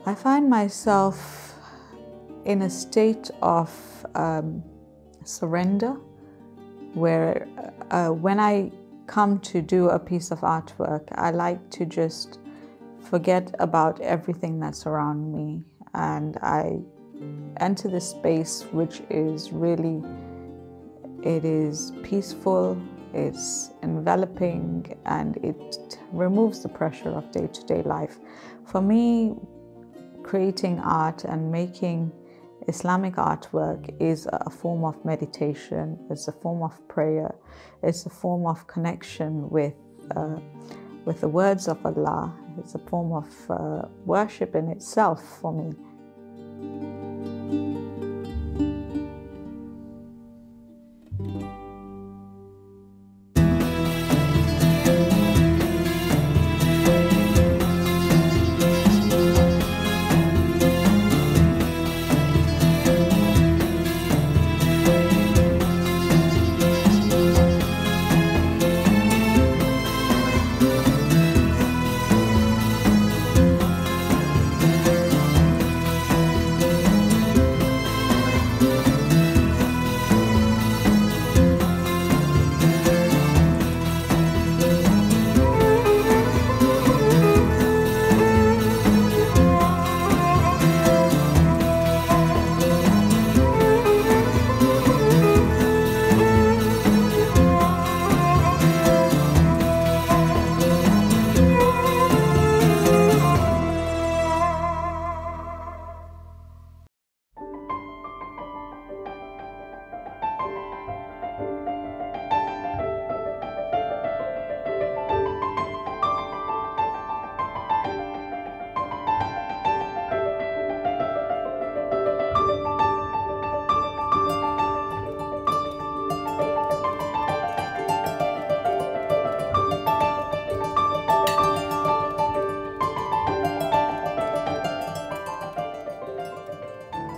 I find myself in a state of surrender where when I come to do a piece of artwork, I like to just forget about everything that's around me, and I enter this space which is really, it is peaceful, it's enveloping, and it removes the pressure of day-to-day life. For me, creating art and making Islamic artwork is a form of meditation, it's a form of prayer, it's a form of connection with the words of Allah. It's a form of worship in itself for me.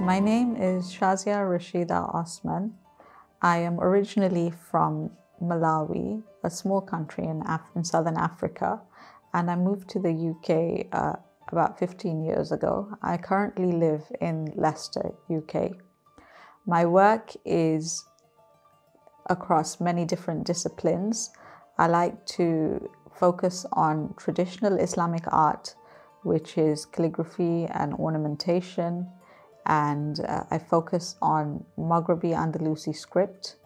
My name is Shazia Rashida Osman. I am originally from Malawi, a small country in Southern Africa, and I moved to the UK about 15 years ago. I currently live in Leicester, UK. My work is across many different disciplines. I like to focus on traditional Islamic art, which is calligraphy and ornamentation. And I focus on Maghrebi Andalusi script,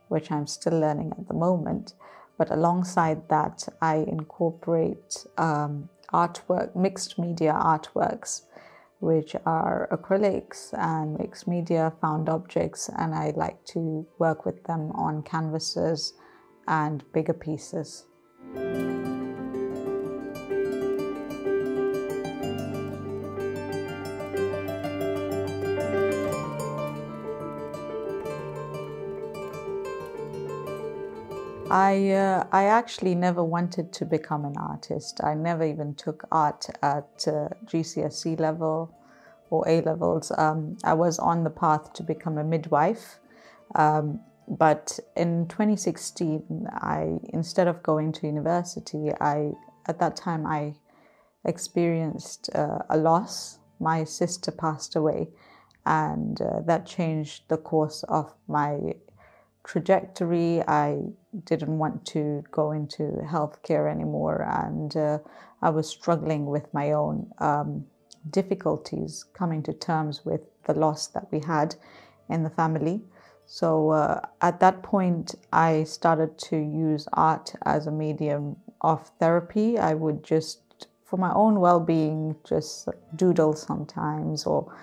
which I'm still learning at the moment. But alongside that, I incorporate artwork, mixed media artworks, which are acrylics and mixed media found objects. And I like to work with them on canvases and bigger pieces. I actually never wanted to become an artist. I never even took art at GCSE level or A levels. I was on the path to become a midwife. But in 2016, instead of going to university, at that time I experienced a loss. My sister passed away, and that changed the course of my trajectory. I didn't want to go into healthcare anymore, and I was struggling with my own difficulties coming to terms with the loss that we had in the family. So at that point, I started to use art as a medium of therapy. I would just, for my own well-being, just doodle sometimes, or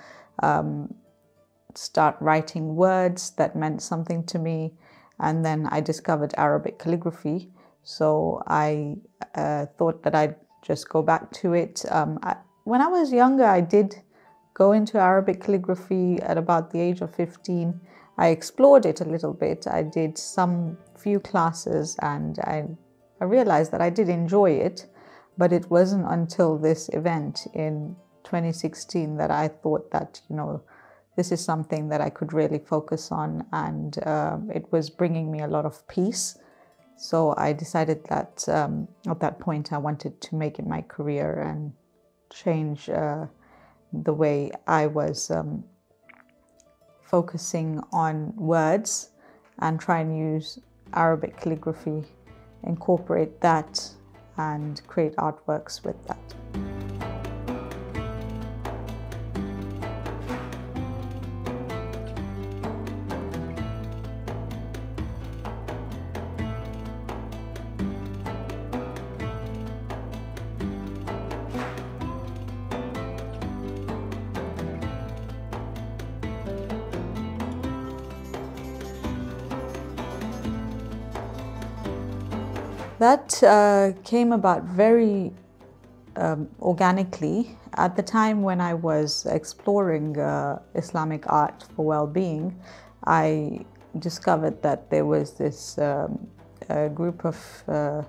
start writing words that meant something to me. And then I discovered Arabic calligraphy. So I thought that I'd just go back to it. When I was younger, I did go into Arabic calligraphy at about the age of 15. I explored it a little bit. I did some few classes, and I realized that I did enjoy it. But it wasn't until this event in 2016 that I thought that, this is something that I could really focus on, and it was bringing me a lot of peace. So I decided that at that point I wanted to make it my career and change the way I was focusing on words and try and use Arabic calligraphy, incorporate that and create artworks with that. That came about very organically. At the time when I was exploring Islamic art for well-being, I discovered that there was this group of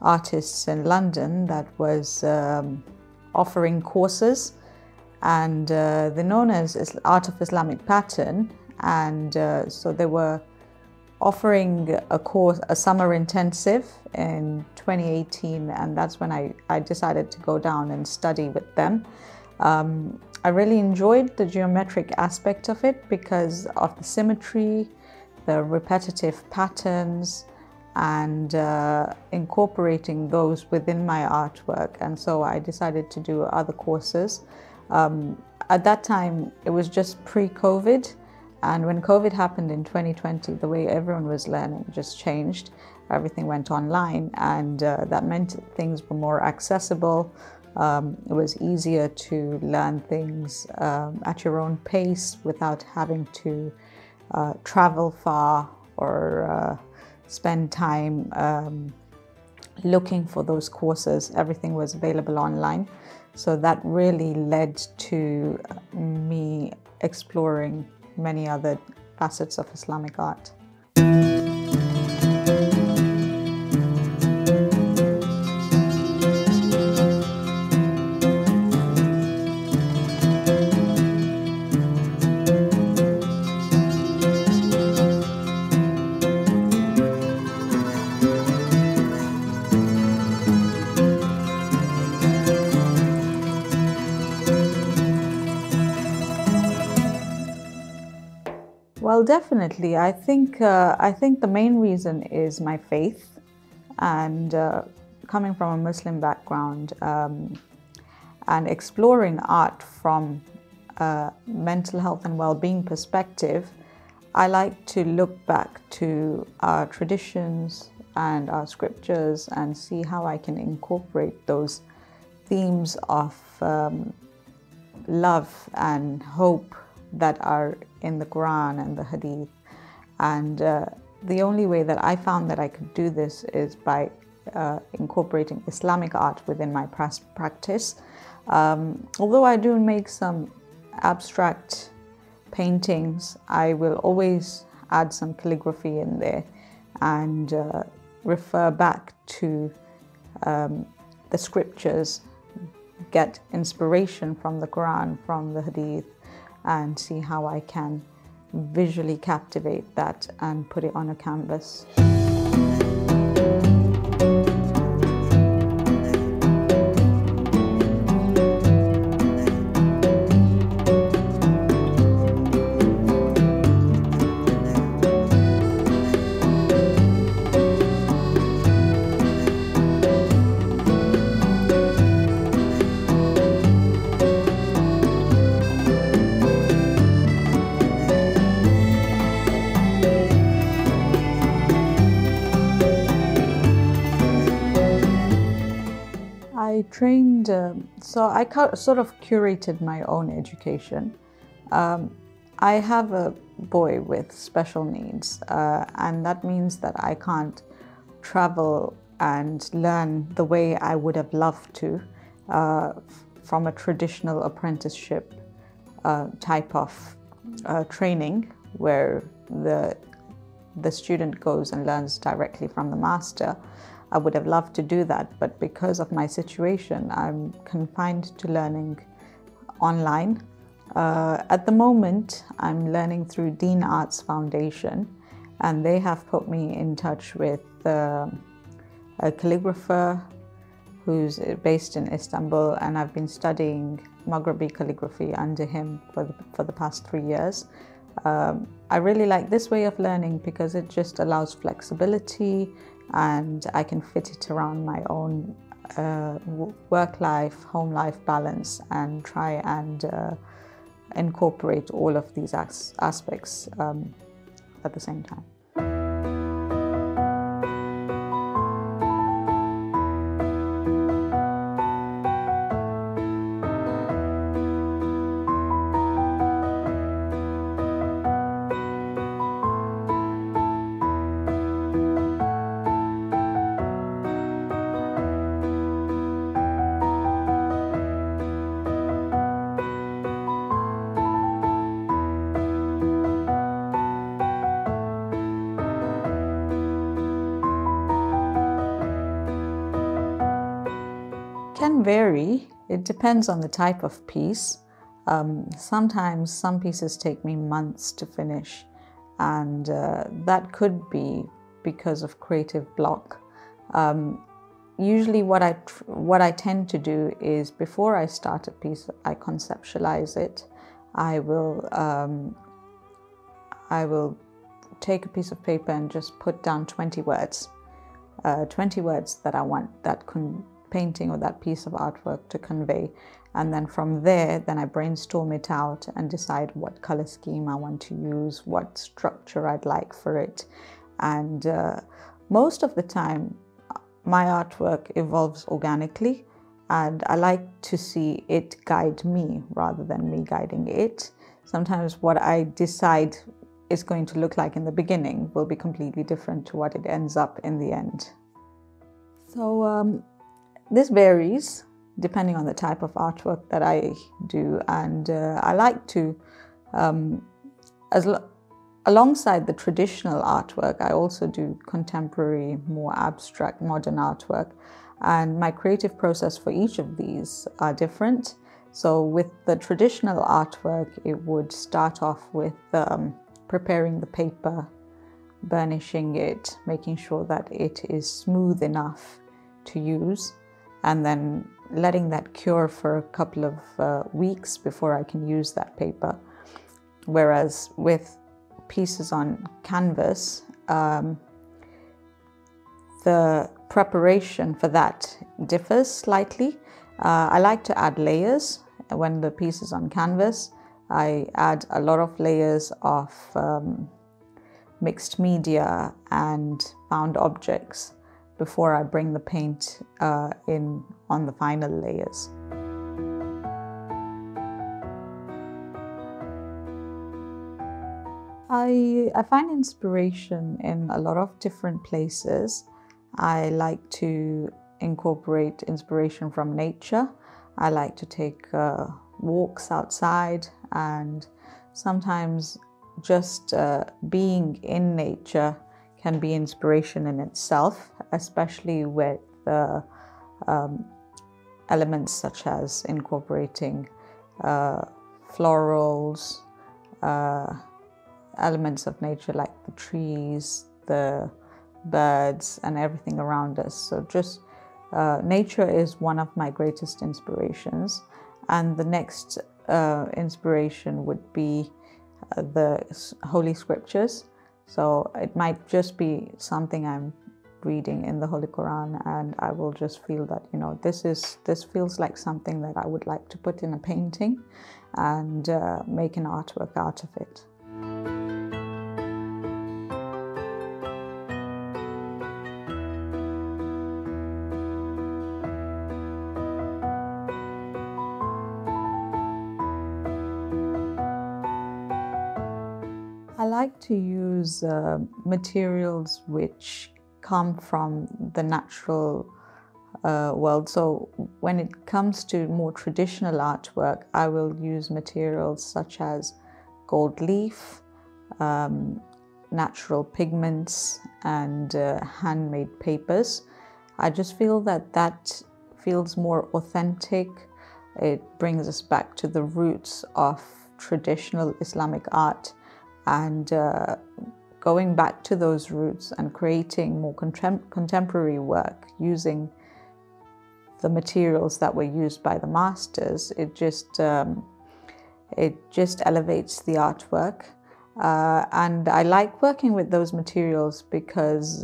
artists in London that was offering courses, and they're known as Art of Islamic Pattern, and so they were offering a course, a summer intensive in 2018, and that's when I decided to go down and study with them. I really enjoyed the geometric aspect of it because of the symmetry, the repetitive patterns, and incorporating those within my artwork. And so I decided to do other courses. At that time, it was just pre-COVID. And when COVID happened in 2020, the way everyone was learning just changed. Everything went online, and that meant things were more accessible. It was easier to learn things at your own pace without having to travel far or spend time looking for those courses. Everything was available online. So that really led to me exploring many other facets of Islamic art. Well, definitely. I think the main reason is my faith, and coming from a Muslim background and exploring art from a mental health and well-being perspective, I like to look back to our traditions and our scriptures and see how I can incorporate those themes of love and hope that are in the Quran and the Hadith. And the only way that I found that I could do this is by incorporating Islamic art within my practice. Although I do make some abstract paintings, I will always add some calligraphy in there and refer back to the scriptures, get inspiration from the Quran, from the Hadith, and see how I can visually captivate that and put it on a canvas. I trained, so I sort of curated my own education. I have a boy with special needs, and that means that I can't travel and learn the way I would have loved to from a traditional apprenticeship type of training where the student goes and learns directly from the master. I would have loved to do that, but because of my situation, I'm confined to learning online. At the moment, I'm learning through Deen Arts Foundation, and they have put me in touch with a calligrapher who's based in Istanbul, and I've been studying Maghrebi calligraphy under him for the past 3 years. I really like this way of learning because it just allows flexibility, and I can fit it around my own work life, home life balance, and try and incorporate all of these aspects at the same time. Can vary. It depends on the type of piece. Sometimes some pieces take me months to finish, and that could be because of creative block. Usually what I tend to do is, before I start a piece, I conceptualize it. I will take a piece of paper and just put down 20 words. 20 words that I want that painting or that piece of artwork to convey, and then from there then I brainstorm it out and decide what color scheme I want to use, what structure I'd like for it, and most of the time my artwork evolves organically, and I like to see it guide me rather than me guiding it. Sometimes what I decide is going to look like in the beginning will be completely different to what it ends up in the end. So this varies depending on the type of artwork that I do, and I like to, alongside the traditional artwork, I also do contemporary, more abstract, modern artwork, and my creative process for each of these are different. So with the traditional artwork, it would start off with preparing the paper, burnishing it, making sure that it is smooth enough to use, and then letting that cure for a couple of weeks before I can use that paper. Whereas with pieces on canvas, the preparation for that differs slightly. I like to add layers. When the piece is on canvas, I add a lot of layers of mixed media and found objects before I bring the paint in on the final layers. I find inspiration in a lot of different places. I like to incorporate inspiration from nature. I like to take walks outside, and sometimes just being in nature can be inspiration in itself, especially with elements such as incorporating florals, elements of nature like the trees, the birds, and everything around us. So just nature is one of my greatest inspirations. And the next inspiration would be the Holy Scriptures. So it might just be something I'm reading in the Holy Quran, and I will just feel that, you know, this feels like something that I would like to put in a painting and make an artwork out of it. I like to use materials which come from the natural world. So when it comes to more traditional artwork, I will use materials such as gold leaf, natural pigments, and handmade papers. I just feel that that feels more authentic. It brings us back to the roots of traditional Islamic art, and going back to those roots and creating more contemporary work using the materials that were used by the masters, it just elevates the artwork. And I like working with those materials because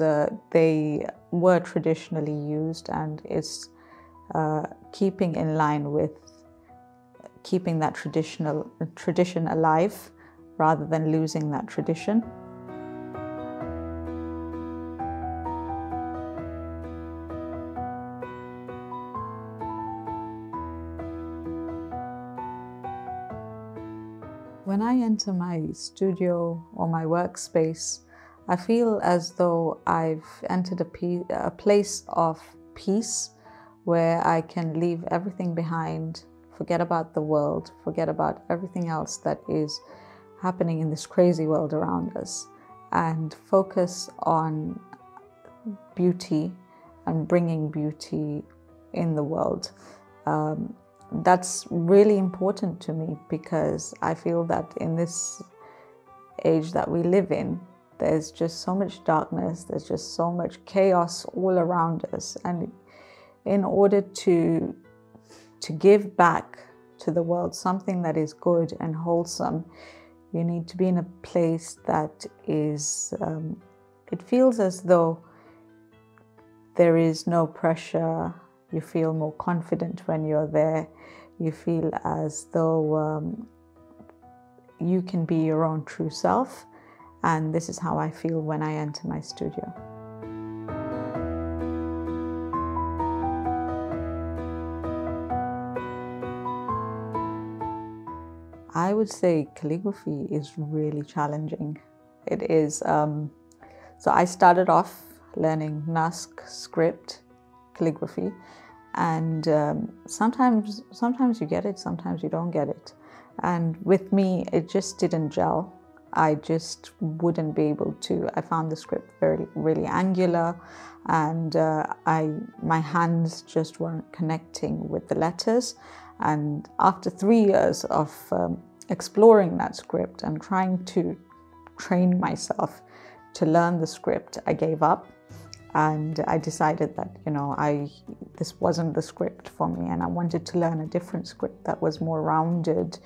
they were traditionally used, and it's keeping in line with keeping that tradition alive rather than losing that tradition. When I enter my studio or my workspace, I feel as though I've entered a place of peace where I can leave everything behind, forget about the world, forget about everything else that is happening in this crazy world around us, and focus on beauty and bringing beauty in the world. That's really important to me because I feel that in this age that we live in, there's just so much darkness, there's just so much chaos all around us. And in order to give back to the world something that is good and wholesome, you need to be in a place that is, it feels as though there is no pressure. You feel more confident when you're there. You feel as though you can be your own true self. And this is how I feel when I enter my studio. I would say calligraphy is really challenging. It is, so I started off learning Naskh script calligraphy, and sometimes you get it, sometimes you don't get it. And with me, it just didn't gel. I just wouldn't be able to. I found the script really angular, and my hands just weren't connecting with the letters. And after 3 years of exploring that script and trying to train myself to learn the script, I gave up. And I decided that, this wasn't the script for me, and I wanted to learn a different script that was more rounded,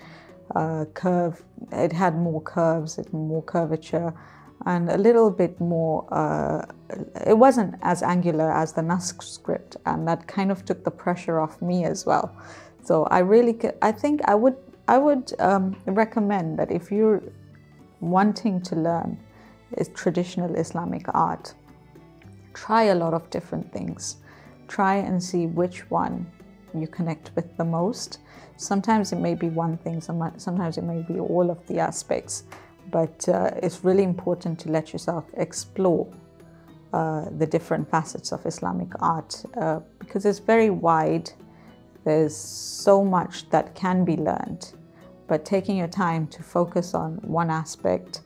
it had more curves, it had more curvature, and a little bit more, it wasn't as angular as the Naskh script, and that kind of took the pressure off me as well. So I think I would recommend that if you're wanting to learn traditional Islamic art, try a lot of different things. Try and see which one you connect with the most. Sometimes it may be one thing, sometimes it may be all of the aspects, but it's really important to let yourself explore the different facets of Islamic art because it's very wide. There's so much that can be learned, but taking your time to focus on one aspect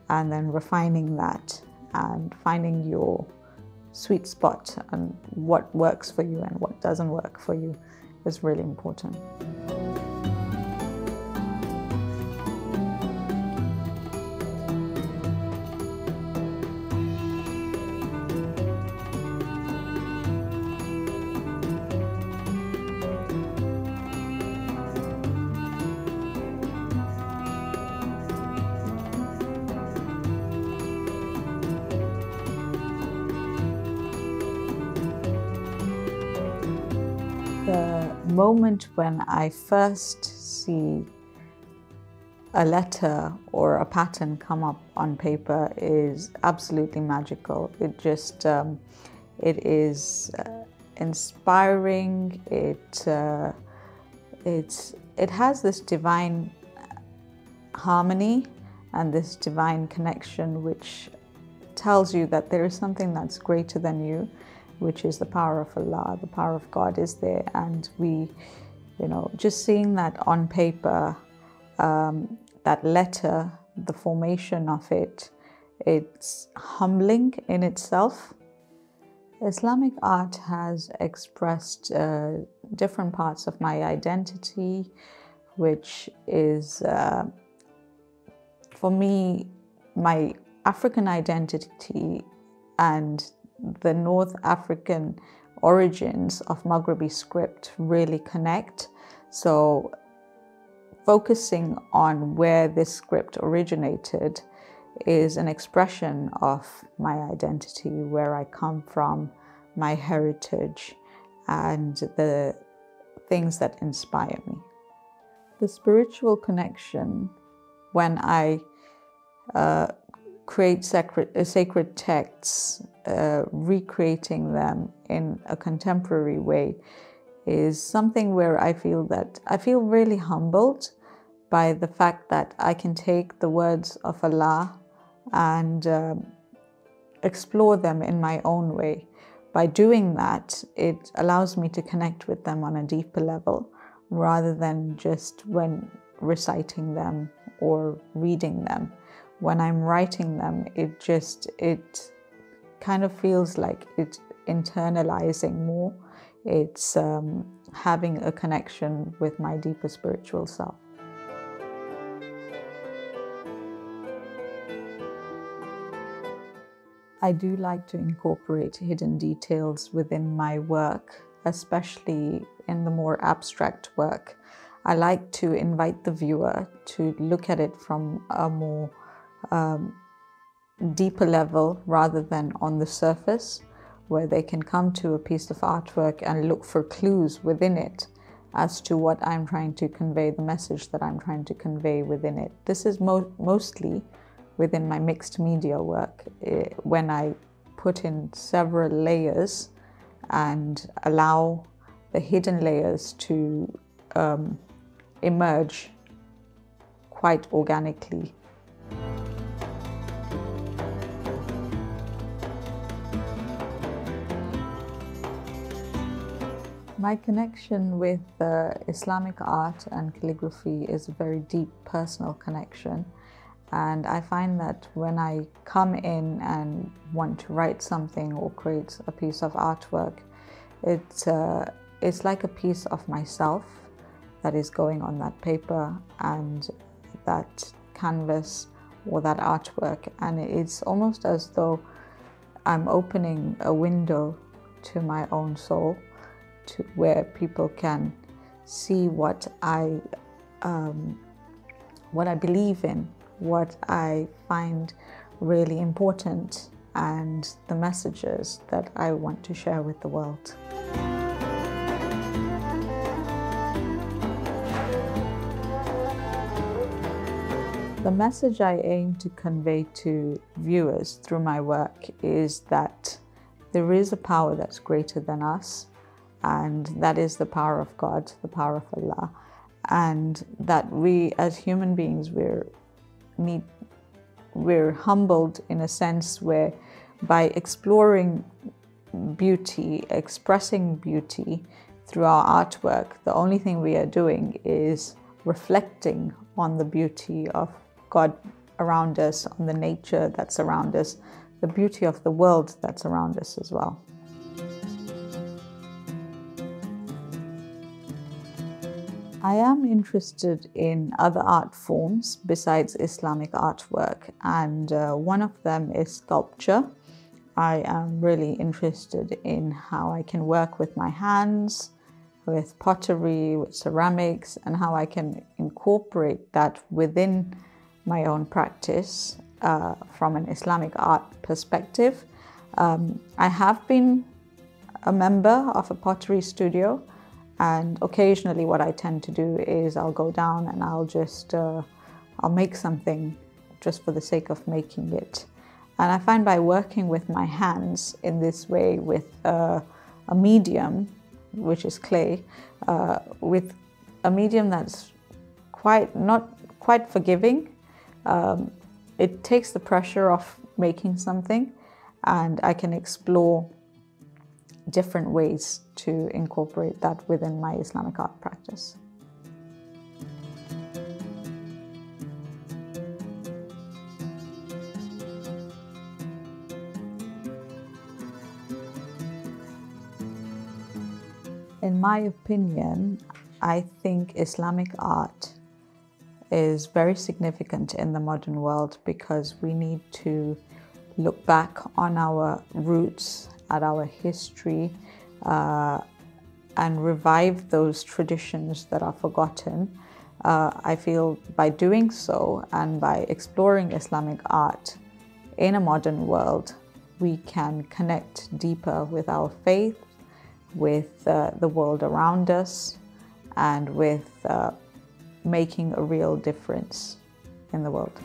and then refining that and finding your sweet spot and what works for you and what doesn't work for you is really important. The moment when I first see a letter or a pattern come up on paper is absolutely magical. It just, it is inspiring. It has this divine harmony and this divine connection which tells you that there is something that's greater than you, which is the power of Allah. The power of God is there, and we, just seeing that on paper, that letter, the formation of it, it's humbling in itself. Islamic art has expressed different parts of my identity, which is, for me, my African identity and the North African origins of Maghrebi script really connect. So focusing on where this script originated is an expression of my identity, where I come from, my heritage, and the things that inspire me. The spiritual connection, when I create sacred texts, recreating them in a contemporary way, is something where I feel really humbled by the fact that I can take the words of Allah and explore them in my own way. By doing that, it allows me to connect with them on a deeper level, rather than just when reciting them or reading them. When I'm writing them, it kind of feels like it's internalizing more. It's having a connection with my deeper spiritual self. I do like to incorporate hidden details within my work, especially in the more abstract work. I like to invite the viewer to look at it from a more deeper level rather than on the surface, where they can come to a piece of artwork and look for clues within it as to what I'm trying to convey, the message that I'm trying to convey within it. This is mostly within my mixed media work, when I put in several layers and allow the hidden layers to emerge quite organically. My connection with Islamic art and calligraphy is a very deep personal connection. And I find that when I come in and want to write something or create a piece of artwork, it's like a piece of myself that is going on that paper and that canvas or that artwork. And it's almost as though I'm opening a window to my own soul, to where people can see what I believe in, what I find really important, and the messages that I want to share with the world. The message I aim to convey to viewers through my work is that there is a power that's greater than us, and that is the power of God, the power of Allah, and that we as human beings, we're humbled in a sense where by exploring beauty, expressing beauty through our artwork, the only thing we are doing is reflecting on the beauty of God around us, on the nature that's around us, the beauty of the world that's around us as well. I am interested in other art forms besides Islamic artwork, and one of them is sculpture. I am really interested in how I can work with my hands, with pottery, with ceramics, and how I can incorporate that within my own practice from an Islamic art perspective. I have been a member of a pottery studio, and occasionally what I tend to do is I'll go down and I'll make something just for the sake of making it. And I find by working with my hands in this way with a medium, which is clay, with a medium that's not quite forgiving, it takes the pressure off making something, and I can explore different ways to incorporate that within my Islamic art practice. In my opinion, I think Islamic art is very significant in the modern world because we need to look back on our roots, at our history, and revive those traditions that are forgotten. I feel by doing so and by exploring Islamic art in a modern world, we can connect deeper with our faith, with the world around us, and with making a real difference in the world.